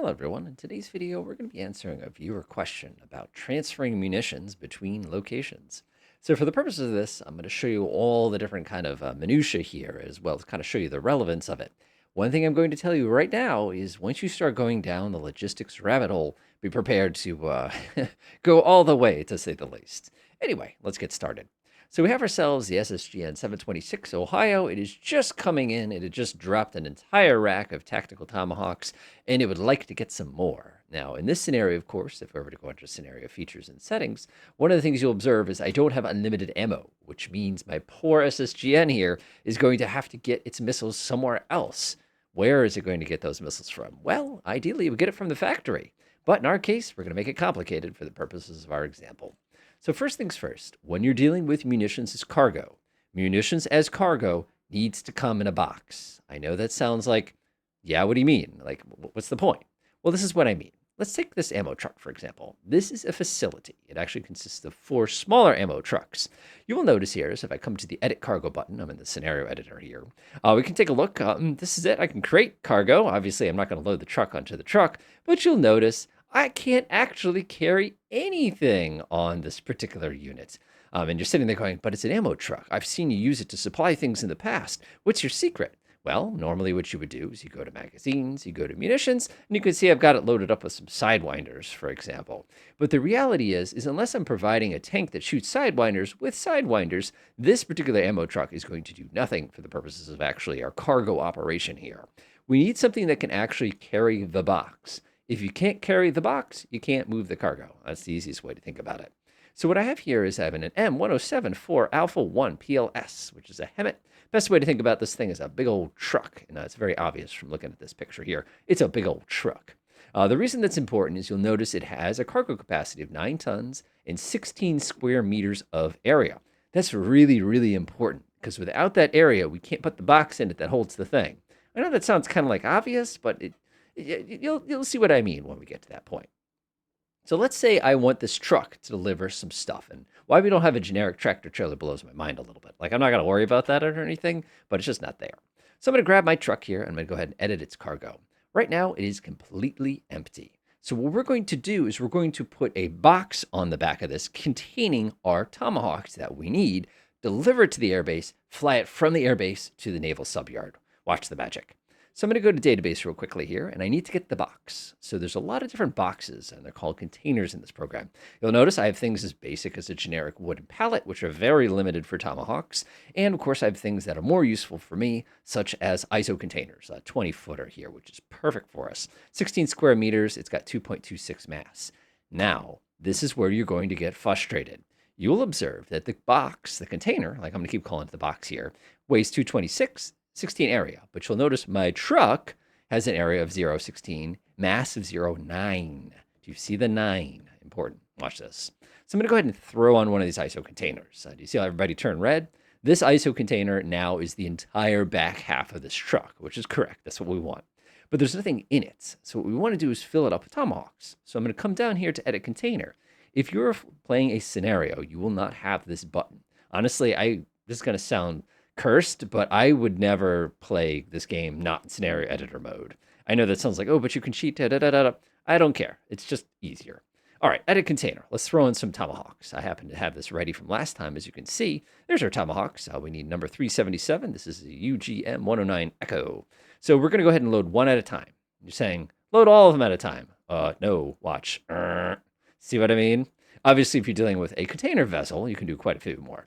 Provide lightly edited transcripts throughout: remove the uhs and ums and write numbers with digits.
Hello everyone, in today's video we're going to be answering a viewer question about transferring munitions between locations. So for the purpose of this, I'm going to show you all the different kind of minutiae here, as well as kind of show you the relevance of it. One thing I'm going to tell you right now is once you start going down the logistics rabbit hole, be prepared to go all the way, to say the least. Anyway, let's get started. So we have ourselves the SSGN 726 Ohio. It is just coming in. It had just dropped an entire rack of tactical tomahawks, and it would like to get some more. Now, in this scenario, of course, if we were to go into scenario features and settings, one of the things you'll observe is I don't have unlimited ammo, which means my poor SSGN here is going to have to get its missiles somewhere else. Where is it going to get those missiles from? Well, ideally, it would get it from the factory. But in our case, we're going to make it complicated for the purposes of our example. So first things first, when you're dealing with munitions as cargo, munitions as cargo needs to come in a box. I know that sounds like, yeah, what do you mean? Like, what's the point? Well, this is what I mean. Let's take this ammo truck, for example. This is a facility. It actually consists of 4 smaller ammo trucks. You will notice here is if I come to the edit cargo button, I'm in the scenario editor here, we can take a look. This is it. I can create cargo. Obviously, I'm not going to load the truck onto the truck, but you'll notice I can't actually carry anything on this particular unit. And you're sitting there going, but it's an ammo truck. I've seen you use it to supply things in the past. What's your secret? Well, normally what you would do is you go to magazines, you go to munitions, and you can see I've got it loaded up with some sidewinders, for example. But the reality is unless I'm providing a tank that shoots sidewinders with sidewinders, this particular ammo truck is going to do nothing for the purposes of actually our cargo operation here. We need something that can actually carry the box. If you can't carry the box, you can't move the cargo. That's the easiest way to think about it. So what I have here is I have an M1074 Alpha 1 PLS, which is a HEMTT. Best way to think about this thing is a big old truck. And it's very obvious from looking at this picture here. It's a big old truck. The reason that's important is you'll notice it has a cargo capacity of 9 tons and 16 square meters of area. That's really, really important because without that area, we can't put the box in it that holds the thing. I know that sounds kind of like obvious, but you'll see what I mean when we get to that point. So let's say I want this truck to deliver some stuff, and why we don't have a generic tractor trailer blows my mind a little bit. Like I'm not going to worry about that or anything, but it's just not there. So I'm going to grab my truck here and I'm going to go ahead and edit its cargo. Right now it is completely empty. So what we're going to do is we're going to put a box on the back of this containing our tomahawks that we need, deliver it to the airbase, fly it from the airbase to the naval subyard. Watch the magic. So I'm going to go to database real quickly here, and I need to get the box. So there's a lot of different boxes, and they're called containers in this program. You'll notice I have things as basic as a generic wooden pallet, which are very limited for tomahawks. And of course, I have things that are more useful for me, such as ISO containers, a 20-footer here, which is perfect for us. 16 square meters, it's got 2.26 mass. Now, this is where you're going to get frustrated. You will observe that the box, the container, like I'm going to keep calling it the box here, weighs 226. 16 area, but you'll notice my truck has an area of 0.16, mass of 0.9. Do you see the 9? Important. Watch this. So I'm going to go ahead and throw on one of these ISO containers. Do you see how everybody turned red? This ISO container now is the entire back half of this truck, which is correct. That's what we want. But there's nothing in it. So what we want to do is fill it up with tomahawks. So I'm going to come down here to edit container. If you're playing a scenario, you will not have this button. Honestly, this is going to sound cursed, but I would never play this game not in scenario editor mode. I know that sounds like, oh, but you can cheat. Da, da, da, da. I don't care. It's just easier. All right, edit container. Let's throw in some tomahawks. I happen to have this ready from last time, as you can see. There's our tomahawks. We need number 377. This is a UGM 109 Echo. So we're going to go ahead and load one at a time. You're saying, load all of them at a time. No, watch. See what I mean? Obviously, if you're dealing with a container vessel, you can do quite a few more.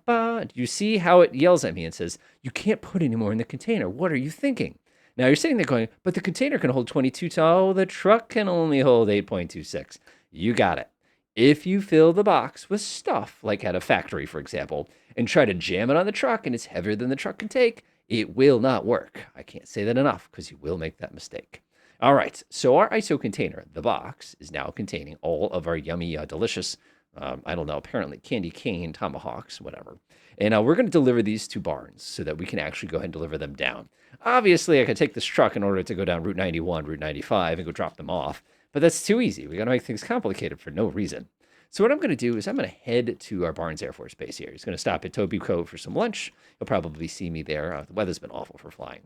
Do you see how it yells at me and says, you can't put any more in the container? What are you thinking? Now you're sitting there going, but the container can hold 22 tons. Oh, the truck can only hold 8.26. You got it. If you fill the box with stuff, like at a factory, for example, and try to jam it on the truck and it's heavier than the truck can take, it will not work. I can't say that enough because you will make that mistake. All right, so our ISO container, the box, is now containing all of our yummy, delicious I don't know, apparently candy cane tomahawks, whatever. And we're going to deliver these to barns so that we can actually go ahead and deliver them down. Obviously, I could take this truck in order to go down Route 91, Route 95, and go drop them off. But that's too easy. We got to make things complicated for no reason. So what I'm going to do is I'm going to head to our Barnes Air Force Base here. He's going to stop at Toby Cove for some lunch. He'll probably see me there. The weather's been awful for flying.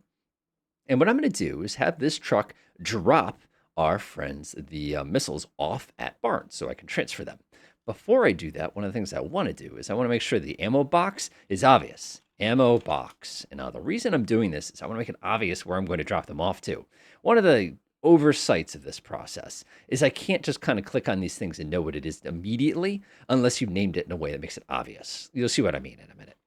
And what I'm going to do is have this truck drop our friends, the missiles, off at Barnes so I can transfer them. Before I do that, one of the things I want to do is I want to make sure the ammo box is obvious. Ammo box. And now the reason I'm doing this is I want to make it obvious where I'm going to drop them off to. One of the oversights of this process is I can't just kind of click on these things and know what it is immediately unless you've named it in a way that makes it obvious. You'll see what I mean in a minute.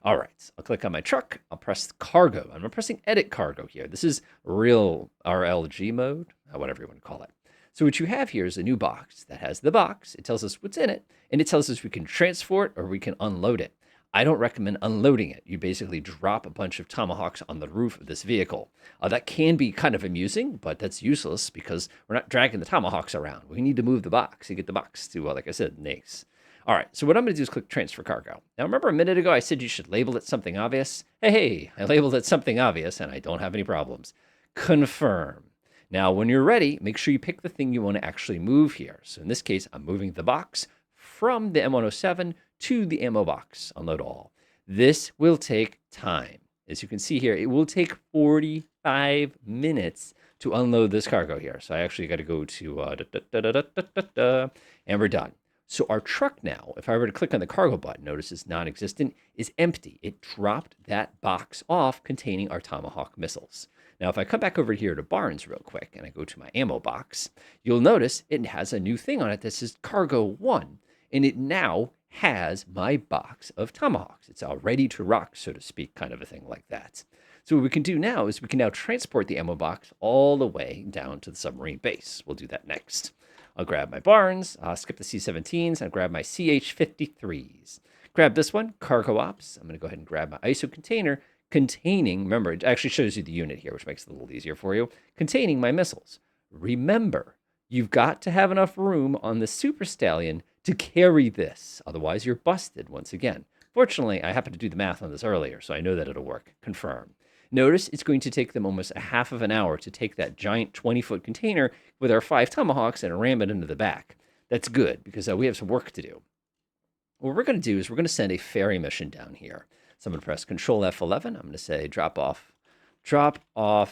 All right, I'll click on my truck. I'll press cargo. I'm pressing edit cargo here. This is real RLG mode, whatever you want to call it. So what you have here is a new box that has the box. It tells us what's in it, and it tells us we can transport or we can unload it. I don't recommend unloading it. You basically drop a bunch of tomahawks on the roof of this vehicle. That can be kind of amusing, but that's useless because we're not dragging the tomahawks around. We need to move the box and get the box to, like I said, NACE. All right, so what I'm going to do is click transfer cargo. Now, remember a minute ago I said you should label it something obvious? Hey, I labeled it something obvious and I don't have any problems. Confirm. Now, when you're ready, make sure you pick the thing you want to actually move here. So in this case, I'm moving the box from the M107 to the ammo box. Unload all. This will take time. As you can see here, it will take 45 minutes to unload this cargo here. So I actually got to go to and we're done. So our truck now, if I were to click on the cargo button, notice it's non-existent, is empty. It dropped that box off containing our Tomahawk missiles. Now, if I come back over here to Barnes real quick and I go to my ammo box, you'll notice it has a new thing on it that says Cargo 1, and it now has my box of Tomahawks. It's all ready to rock, so to speak, kind of a thing like that. So what we can do now is we can now transport the ammo box all the way down to the submarine base. We'll do that next. I'll grab my Barnes, skip the C-17s, and grab my CH-53s. Grab this one, Cargo Ops. I'm going to go ahead and grab my ISO container containing, remember, it actually shows you the unit here, which makes it a little easier for you, containing my missiles. Remember, you've got to have enough room on the Super Stallion to carry this. Otherwise, you're busted once again. Fortunately, I happened to do the math on this earlier, so I know that it'll work. Confirm. Notice it's going to take them almost a half of an hour to take that giant 20-foot container with our 5 Tomahawks and ram it into the back. That's good because we have some work to do. What we're going to do is we're going to send a ferry mission down here. So I'm going to press Control F11. I'm going to say drop off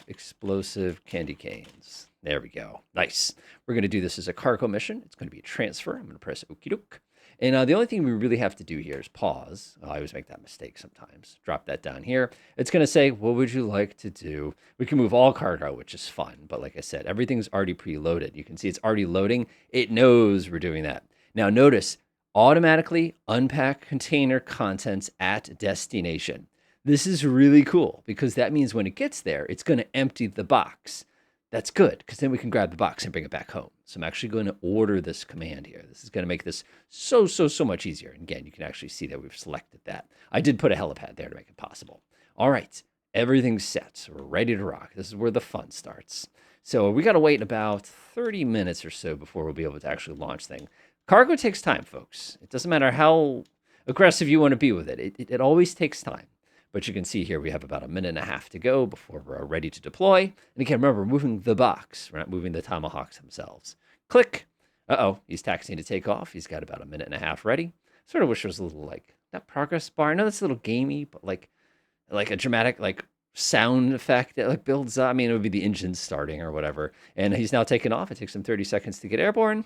explosive candy canes. There we go. Nice. We're going to do this as a cargo mission. It's going to be a transfer. I'm going to press Okie doke. And the only thing we really have to do here is pause. I always make that mistake sometimes. Drop that down here. It's going to say, what would you like to do? We can move all cargo, which is fun. But like I said, everything's already preloaded. You can see it's already loading. It knows we're doing that. Now notice, automatically unpack container contents at destination. This is really cool because that means when it gets there, it's going to empty the box. That's good because then we can grab the box and bring it back home. So I'm actually going to order this command here. This is going to make this so much easier. And again, you can actually see that we've selected that. I did put a helipad there to make it possible. All right, everything's set. So we're ready to rock. This is where the fun starts. So we got to wait about 30 minutes or so before we'll be able to actually launch things. Cargo takes time, folks. It doesn't matter how aggressive you want to be with it. It always takes time. But you can see here we have about a minute and a half to go before we're ready to deploy. And again, remember, we're moving the box. We're not moving the Tomahawks themselves. Click. Uh-oh, he's taxiing to take off. He's got about a minute and a half ready. Sort of wish there was a little, like, not progress bar. I know that's a little gamey, but like a dramatic, like, sound effect that, like, builds up. I mean, it would be the engine starting or whatever. And he's now taking off. It takes him 30 seconds to get airborne.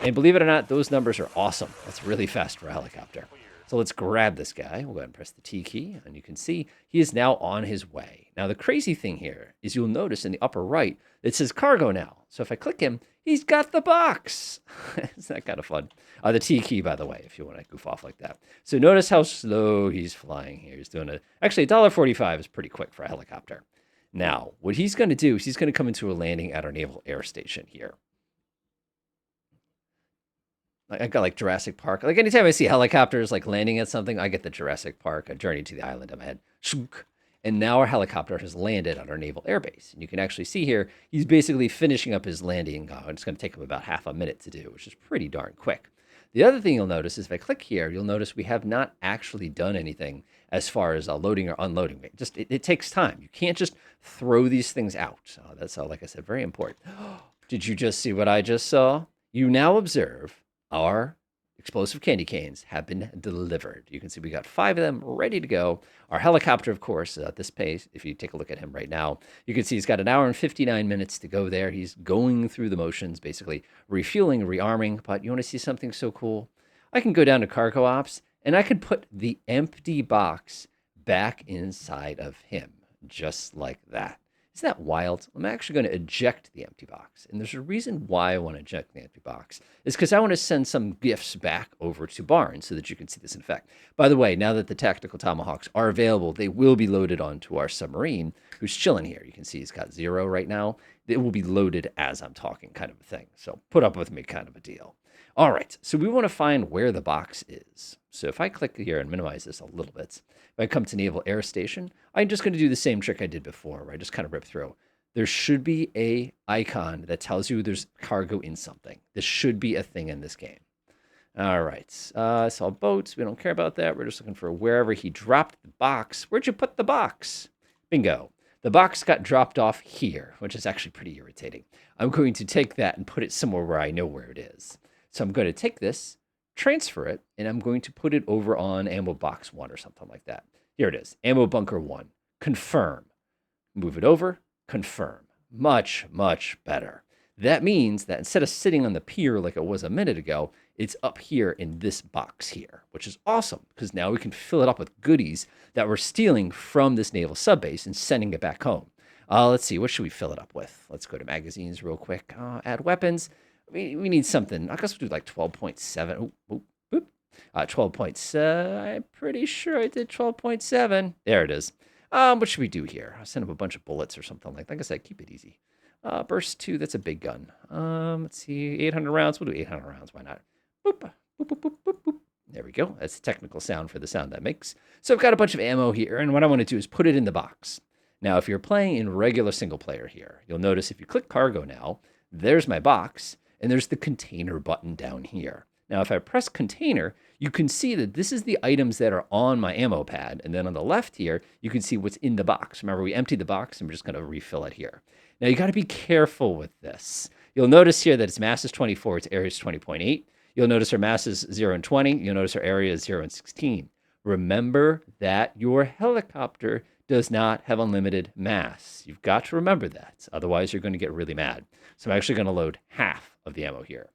And believe it or not, those numbers are awesome. That's really fast for a helicopter. So let's grab this guy. We'll go ahead and press the T key, and you can see he is now on his way. Now, the crazy thing here is you'll notice in the upper right, it says cargo now. So if I click him, he's got the box. Isn't that kind of fun? The T key, by the way, if you want to goof off like that. So notice how slow he's flying here. He's doing actually, $1.45 is pretty quick for a helicopter. Now, what he's going to do is he's going to come into a landing at our Naval Air Station here. I got like Jurassic Park. Like anytime I see helicopters like landing at something, I get the Jurassic Park, A Journey to the Island in my head. And now our helicopter has landed at our naval airbase. And you can actually see here, he's basically finishing up his landing. It's going to take him about half a minute to do, which is pretty darn quick. The other thing you'll notice is if I click here, you'll notice we have not actually done anything as far as loading or unloading. It takes time. You can't just throw these things out. That's, like I said, very important. Did you just see what I just saw? You now observe our explosive candy canes have been delivered. You can see we got 5 of them ready to go. Our helicopter, of course, at this pace, if you take a look at him right now, you can see he's got an hour and 59 minutes to go there. He's going through the motions, basically refueling, rearming. But you want to see something so cool? I can go down to cargo ops and I can put the empty box back inside of him, just like that. Isn't that wild? I'm actually going to eject the empty box. And there's a reason why I want to eject the empty box. It's because I want to send some gifts back over to Barnes so that you can see this in effect. By the way, now that the tactical tomahawks are available, they will be loaded onto our submarine, who's chilling here. You can see he's got 0 right now. It will be loaded as I'm talking, kind of a thing. So put up with me, kind of a deal. All right, so we want to find where the box is. So if I click here and minimize this a little bit, if I come to Naval Air Station, I'm just going to do the same trick I did before, where I just kind of rip through. There should be a icon that tells you there's cargo in something. This should be a thing in this game. All right, so boats, we don't care about that. We're just looking for wherever he dropped the box. Where'd you put the box? Bingo. The box got dropped off here, which is actually pretty irritating. I'm going to take that and put it somewhere where I know where it is. So I'm going to take this, transfer it, and I'm going to put it over on ammo box 1 or something like that. Here it is, ammo bunker 1. Confirm. Move it over, confirm. Much, much better. That means that instead of sitting on the pier like it was a minute ago, it's up here in this box here, which is awesome because now we can fill it up with goodies that we're stealing from this naval subbase and sending it back home. Let's see, what should we fill it up with? Let's go to magazines real quick. Add weapons. We need something. I guess we'll do like 12.7. 12.7. I'm pretty sure I did 12.7. There it is. What should we do here? I'll send him a bunch of bullets or something like that. Like I said, keep it easy. Burst 2, that's a big gun. Let's see, 800 rounds. We'll do 800 rounds. Why not? Boop, boop, boop, boop, boop, boop. There we go. That's the technical sound for the sound that makes. So I've got a bunch of ammo here, and what I want to do is put it in the box. Now, if you're playing in regular single player here, you'll notice if you click cargo now, there's my box, and there's the container button down here. Now, if I press container, you can see that this is the items that are on my ammo pad. And then on the left here, you can see what's in the box. Remember, we emptied the box, and we're just going to refill it here. Now, you got to be careful with this. You'll notice here that its mass is 24, its area is 20.8. You'll notice our mass is 0 and 20. You'll notice our area is 0 and 16. Remember that your helicopter does not have unlimited mass. You've got to remember that. Otherwise, you're going to get really mad. So I'm actually going to load half of the ammo here.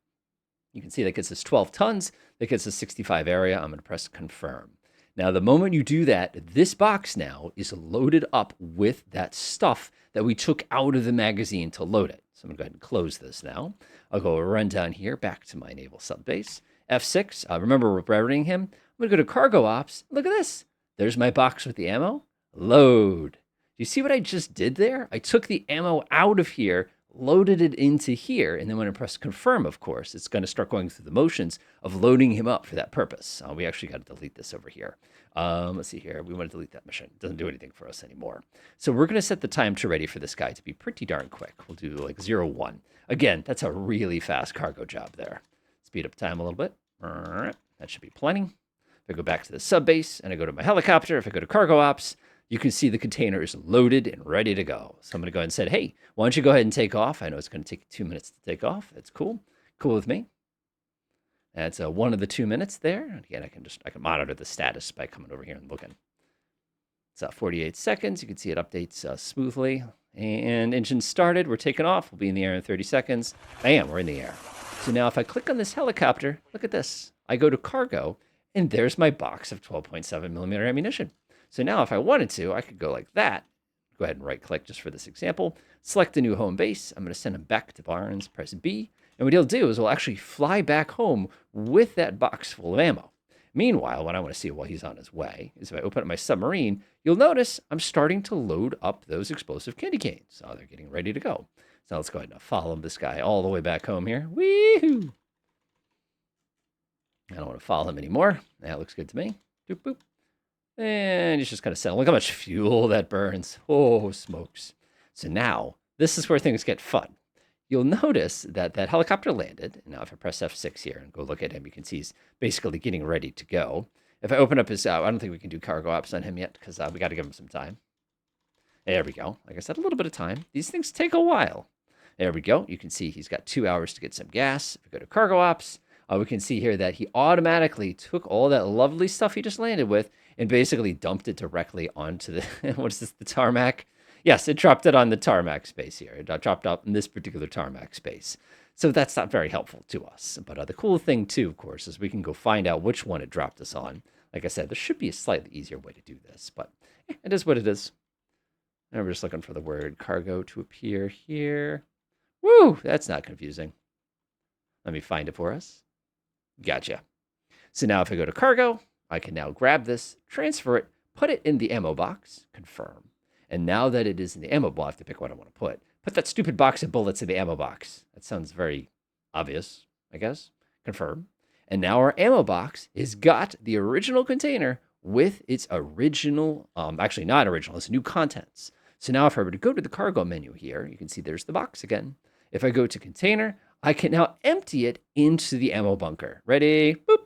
You can see that gets us 12 tons. That gets us 65 area. I'm going to press confirm. Now, the moment you do that, this box now is loaded up with that stuff that we took out of the magazine to load it. So I'm going to go ahead and close this now. I'll go run down here back to my naval subbase. F6, remember we're rerouting him. I'm going to go to cargo ops. Look at this. There's my box with the ammo. Load. Do you see what I just did there? I took the ammo out of here, loaded it into here, and then when I press confirm, of course, it's going to start going through the motions of loading him up for that purpose. We actually got to delete this over here. Let's see here. We want to delete that mission. It doesn't do anything for us anymore. So we're going to set the time to ready for this guy to be pretty darn quick. We'll do like 0-1. Again, that's a really fast cargo job there. Speed up time a little bit. That should be plenty. If I go back to the subbase and I go to my helicopter, if I go to cargo ops, you can see the container is loaded and ready to go. So I'm going to go ahead and say, hey, why don't you go ahead and take off? I know it's going to take you 2 minutes to take off. That's cool. Cool with me. That's 1 of the 2 minutes there. And again, I can monitor the status by coming over here and looking. It's 48 seconds. You can see it updates smoothly. And engine started. We're taking off. We'll be in the air in 30 seconds. Bam, we're in the air. So now if I click on this helicopter, look at this. I go to cargo, and there's my box of 12.7 millimeter ammunition. So now if I wanted to, I could go like that. Go ahead and right click just for this example. Select a new home base. I'm going to send him back to Barnes, press B. And what he'll do is we'll actually fly back home with that box full of ammo. Meanwhile, what I want to see while he's on his way is if I open up my submarine, you'll notice I'm starting to load up those explosive candy canes. So they're getting ready to go. So let's go ahead and follow this guy all the way back home here. Wee-hoo! I don't want to follow him anymore. That looks good to me. Doop, boop. And he's just going to settle. Look how much fuel that burns. Oh, smokes. So now, this is where things get fun. You'll notice that that helicopter landed. And now if I press F6 here and go look at him, you can see he's basically getting ready to go. If I open up his, I don't think we can do cargo ops on him yet because we got to give him some time. There we go. Like I said, a little bit of time. These things take a while. There we go. You can see he's got 2 hours to get some gas. If we go to cargo ops, we can see here that he automatically took all that lovely stuff he just landed with and basically dumped it directly onto the, what is this, the tarmac? Yes, it dropped it on the tarmac space here. It dropped out in this particular tarmac space. So that's not very helpful to us. But the cool thing, too, of course, is we can go find out which one it dropped us on. Like I said, there should be a slightly easier way to do this, but it is what it is. And we're just looking for the word cargo to appear here. Woo, that's not confusing. Let me find it for us. Gotcha. So now if I go to cargo, I can now grab this, transfer it, put it in the ammo box, confirm. And now that it is in the ammo box, I have to pick what I want to put. Put that stupid box of bullets in the ammo box. That sounds very obvious, I guess. Confirm. And now our ammo box has got the original container with its original, actually not original, it's new contents. So now if I were to go to the cargo menu here, you can see there's the box again. If I go to container, I can now empty it into the ammo bunker. Ready? Boop.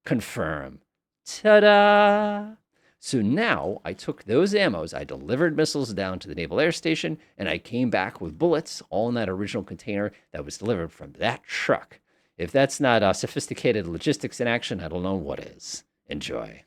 Confirm. Ta-da! So now I took those ammos, I delivered missiles down to the Naval Air Station, and I came back with bullets all in that original container that was delivered from that truck. If that's not sophisticated logistics in action, I don't know what is. Enjoy.